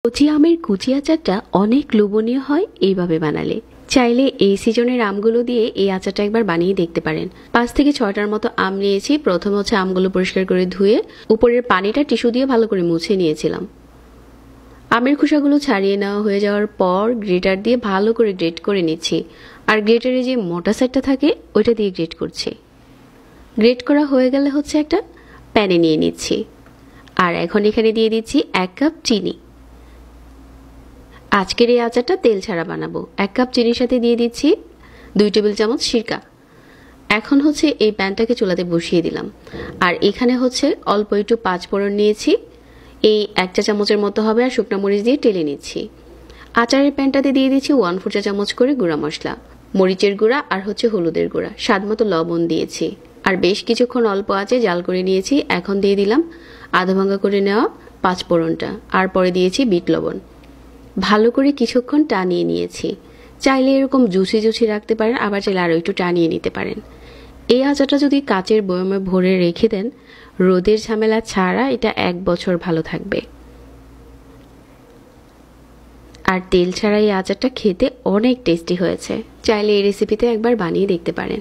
কচি আমের কুচি আচারটা অনেক লোভনীয় হয় এইভাবে বানালে। চাইলে এই সিজনের আমগুলো দিয়ে এই আচারটা একবার বানিয়ে দেখতে পারেন। 5 থেকে 6টার মতো আম নিয়েছি। প্রথম হচ্ছে আমগুলো পরিষ্কার করে ধুয়ে উপরের পানিটা টিস্যু দিয়ে ভালো করে মুছে নিয়েছিলাম। আমের খোসাগুলো ছাড়িয়ে নেওয়া হয়ে যাওয়ার পর গ্রেটার দিয়ে ভালো করে গ্রেট করে নিচ্ছি। আর গ্রেটারে যে মোটা সাইডটা থাকে ওইটা দিয়ে গ্রেট করছি। গ্রেট করা হয়ে গেলে হচ্ছে একটা প্যানে নিয়ে নিচ্ছি। আর এখন এখানে দিয়ে দিচ্ছি 1 কাপ চিনি। আজকের এই আচারটা তেল ছাড়া বানাবো। 1 কাপ চিনির সাথে দিয়ে দিচ্ছি 2 টেবিল চামচ সিরকা। এখন হচ্ছে এই প্যানটাকে চুলাতে বসিয়ে দিলাম। আর এখানে হচ্ছে অল্প একটু 5 ফোড়ন নিয়েছি, এই 1 চা চামচের মতো হবে, আর শুকনো মরিচ দিয়ে টেলে নিচ্ছি। আচারের প্যানটাতে দিয়ে দিচ্ছি 1/4 চা চামচ করে গুঁড়া মশলা, মরিচের গুঁড়া আর হচ্ছে হলুদের গুঁড়া, স্বাদ মতো লবণ দিয়েছি। আর বেশ কিছুক্ষণ অল্প আঁচে জাল করে নিয়েছি। এখন দিয়ে দিলাম আধা ভাঙা করে নেওয়া 5 ফোড়নটা, আর পরে দিয়েছি বিট লবণ। ভালো করে কিছুক্ষণ টানিয়ে নিয়েছি। চাইলে এরকম জুসি জুসি রাখতে পারেন, আবার চাইলে আরও একটু টানিয়ে নিতে পারেন। এই আচারটা যদি কাচের বয়মে ভরে রেখে দেন, রোদের ঝামেলা ছাড়া এটা 1 বছর ভালো থাকবে। আর তেল ছাড়া এই আচারটা খেতে অনেক টেস্টি হয়েছে। চাইলে এই রেসিপিতে একবার বানিয়ে দেখতে পারেন।